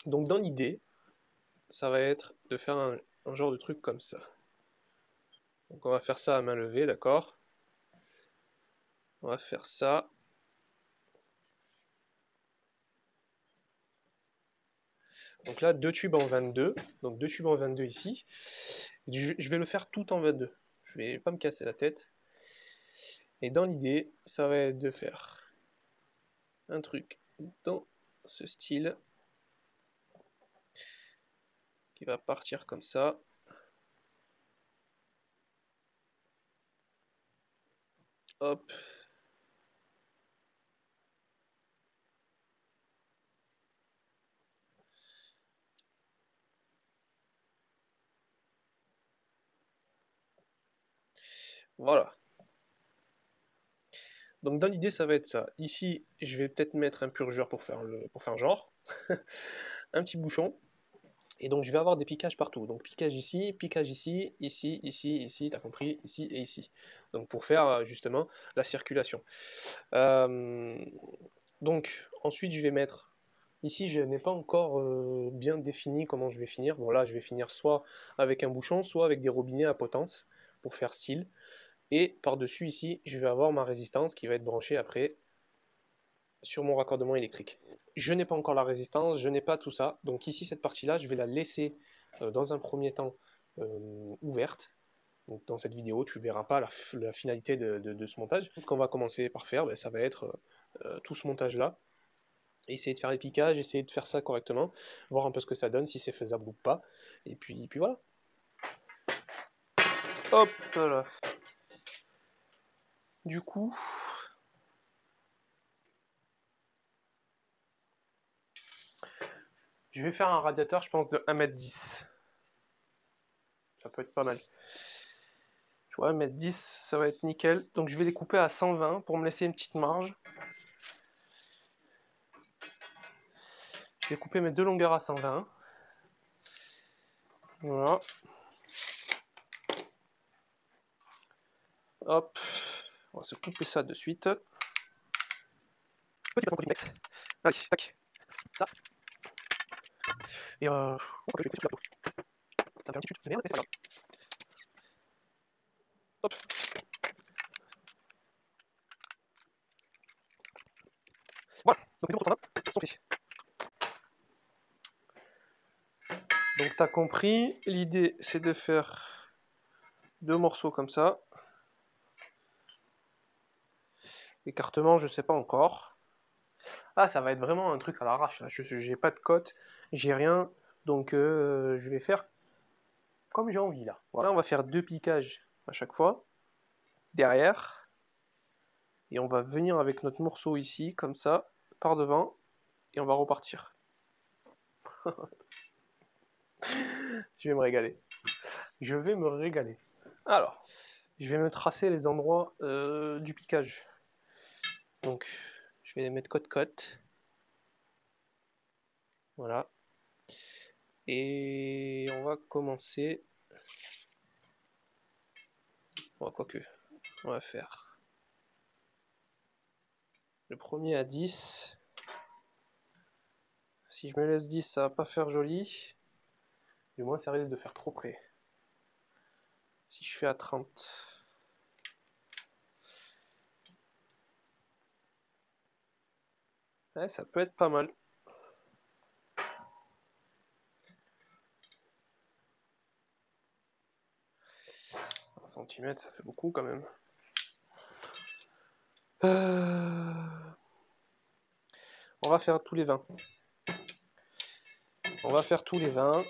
Donc dans l'idée, ça va être de faire un genre de truc comme ça. Donc on va faire ça à main levée, d'accord? On va faire ça. Donc là, 2 tubes en 22. Donc 2 tubes en 22 ici. Je vais le faire tout en 22. Je vais pas me casser la tête. Et dans l'idée, ça va être de faire un truc dans ce style qui va partir comme ça. Hop. Voilà. Donc dans l'idée, ça va être ça. Ici, je vais peut-être mettre un purgeur pour faire genre. Un petit bouchon. Et donc je vais avoir des piquages partout. Donc piquage ici, ici, ici, t'as compris, ici et ici. Donc pour faire justement la circulation. Donc ensuite je vais mettre, ici je n'ai pas encore bien défini comment je vais finir. Bon là je vais finir soit avec un bouchon, soit avec des robinets à potence pour faire style. Et par-dessus ici je vais avoir ma résistance qui va être branchée après sur mon raccordement électrique. Je n'ai pas encore la résistance, je n'ai pas tout ça. Donc ici, cette partie-là, je vais la laisser dans un premier temps ouverte. Donc dans cette vidéo, tu ne verras pas la finalité de ce montage. Ce qu'on va commencer par faire, ben, ça va être tout ce montage-là. Essayer de faire les piquages, essayer de faire ça correctement, voir un peu ce que ça donne, si c'est faisable ou pas. Et puis voilà. Hop là. Du coup, je vais faire un radiateur, je pense, de 1,10 m. Ça peut être pas mal. Tu vois, 1,10 m, ça va être nickel. Donc je vais les couper à 120 pour me laisser une petite marge. Je vais couper mes deux longueurs à 120. Voilà. Hop. On va se couper ça de suite. Petit peu de Allez, tac. Ça. Et on va le sur la peau. Ça fait un petit chute de merde, mais c'est pas grave. Hop. Voilà. Donc les deux pour 120 sont faits. Donc t'as compris. L'idée c'est de faire deux morceaux comme ça. Écartement, je sais pas encore. Ah, ça va être vraiment un truc à l'arrache. J'ai pas de cote, j'ai rien. Donc je vais faire comme j'ai envie là. Voilà, on va faire deux piquages à chaque fois. Derrière. Et on va venir avec notre morceau ici, comme ça, par devant. Et on va repartir. Je vais me régaler. Je vais me régaler. Alors, je vais me tracer les endroits du piquage. Donc, je vais les mettre côte-côte. Voilà. Et on va commencer. Bon, quoique, on va faire le premier à 10. Si je me laisse 10, ça va pas faire joli. Du moins, ça risque de faire trop près. Si je fais à 30. Ouais, ça peut être pas mal. 1 cm, ça fait beaucoup quand même. On va faire tous les 20. On va faire tous les 20.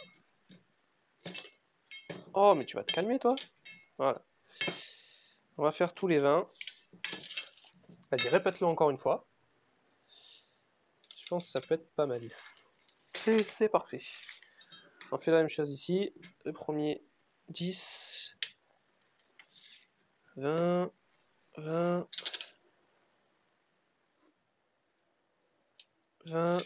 Oh, mais tu vas te calmer, toi. Voilà. On va faire tous les 20. Vas-y, répète-le encore une fois. Je pense que ça peut être pas mal. C'est parfait. On fait la même chose ici. Le premier, 10, 20, 20, 20.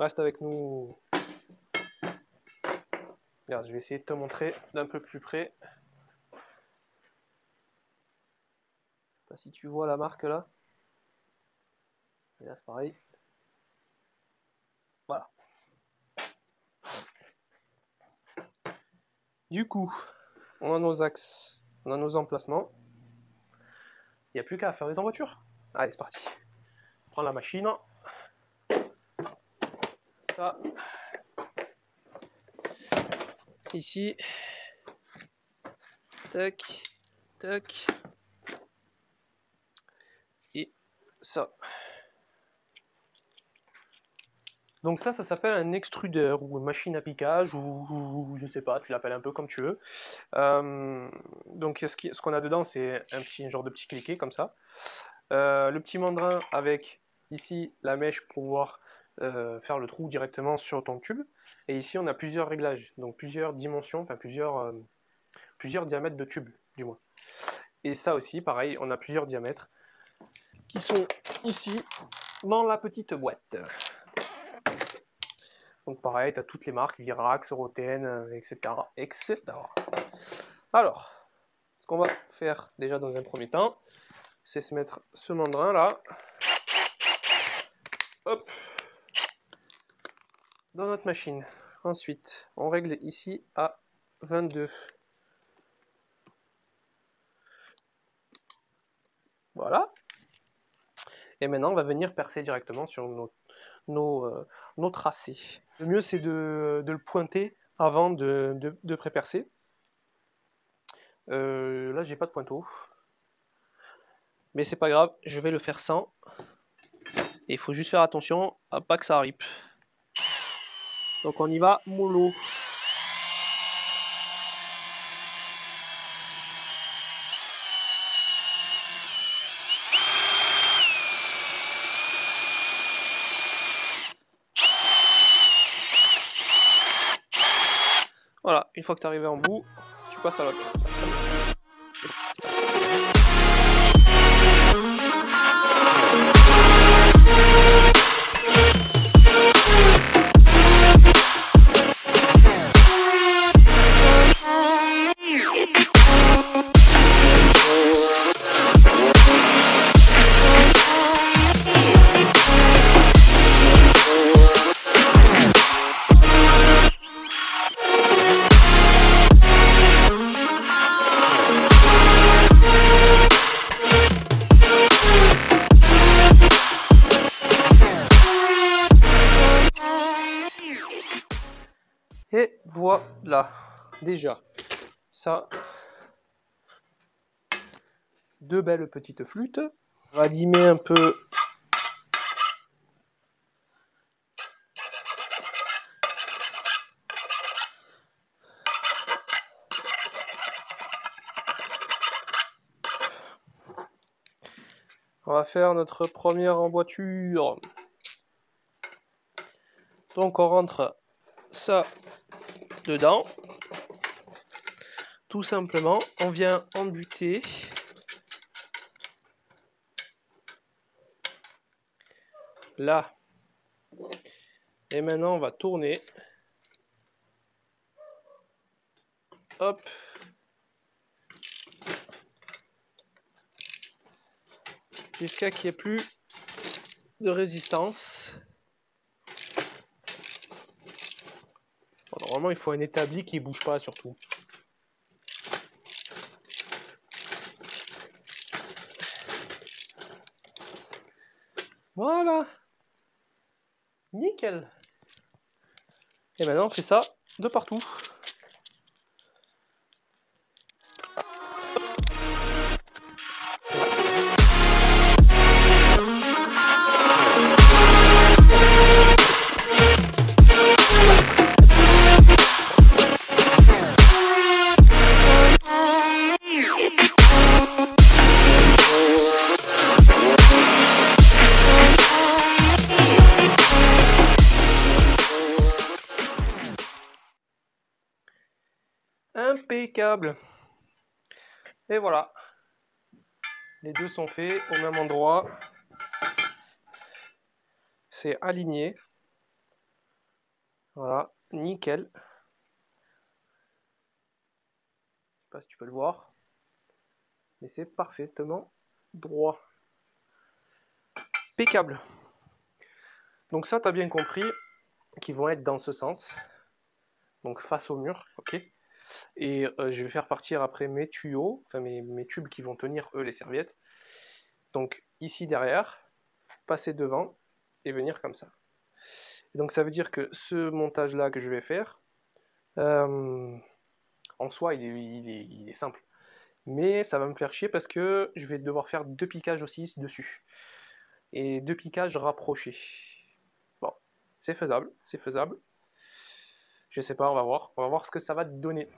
Reste avec nous. Regarde, je vais essayer de te montrer d'un peu plus près. Je sais pas si tu vois la marque là. Et là c'est pareil. Voilà. Du coup, on a nos axes, on a nos emplacements. Il n'y a plus qu'à faire les envoûtures. Allez, c'est parti. Prends la machine. Ça. Ici. Tac. Tac. Et ça. Donc ça s'appelle un extrudeur ou une machine à piquage ou je sais pas, tu l'appelles un peu comme tu veux. Donc ce qu'on a dedans, c'est un genre de petit cliquet comme ça. Le petit mandrin avec ici la mèche pour pouvoir faire le trou directement sur ton tube. Et ici on a plusieurs réglages, donc plusieurs dimensions, enfin plusieurs diamètres de tube du moins. Et ça aussi, pareil, on a plusieurs diamètres qui sont ici dans la petite boîte. Donc pareil, tu as toutes les marques, Virax, Roten, etc., etc. Alors, ce qu'on va faire déjà dans un premier temps, c'est se mettre ce mandrin là. Hop. Dans notre machine. Ensuite, on règle ici à 22. Voilà. Et maintenant, on va venir percer directement sur nos tracés. Le mieux, c'est de le pointer avant de pré-percer. Là, j'ai pas de pointeau. Mais c'est pas grave, je vais le faire sans. Et il faut juste faire attention à pas que ça rip. Donc on y va mollo. Voilà, une fois que tu es arrivé en bout, tu passes à l'autre. Et voilà, déjà, ça, deux belles petites flûtes. On va limer un peu. On va faire notre première emboîture. Donc on rentre ça dedans. Tout simplement, on vient embuter. Là. Et maintenant on va tourner. Hop. Jusqu'à qu'il n'y ait plus de résistance. Bon, normalement il faut un établi qui ne bouge pas surtout. Voilà. Nickel. Et maintenant on fait ça de partout. Impeccable. Et voilà. Les deux sont faits au même endroit. C'est aligné. Voilà, nickel. Je sais pas si tu peux le voir, mais c'est parfaitement droit. Impeccable. Donc ça, tu as bien compris qu'ils vont être dans ce sens, donc face au mur, ok. Et je vais faire partir après mes tuyaux, enfin mes tubes qui vont tenir, eux, les serviettes. Donc ici derrière, passer devant et venir comme ça. Et donc ça veut dire que ce montage-là que je vais faire, euh, en soi, il est simple. Mais ça va me faire chier parce que je vais devoir faire deux piquages aussi dessus. Et deux piquages rapprochés. Bon, c'est faisable, c'est faisable. Je sais pas, on va voir. On va voir ce que ça va donner.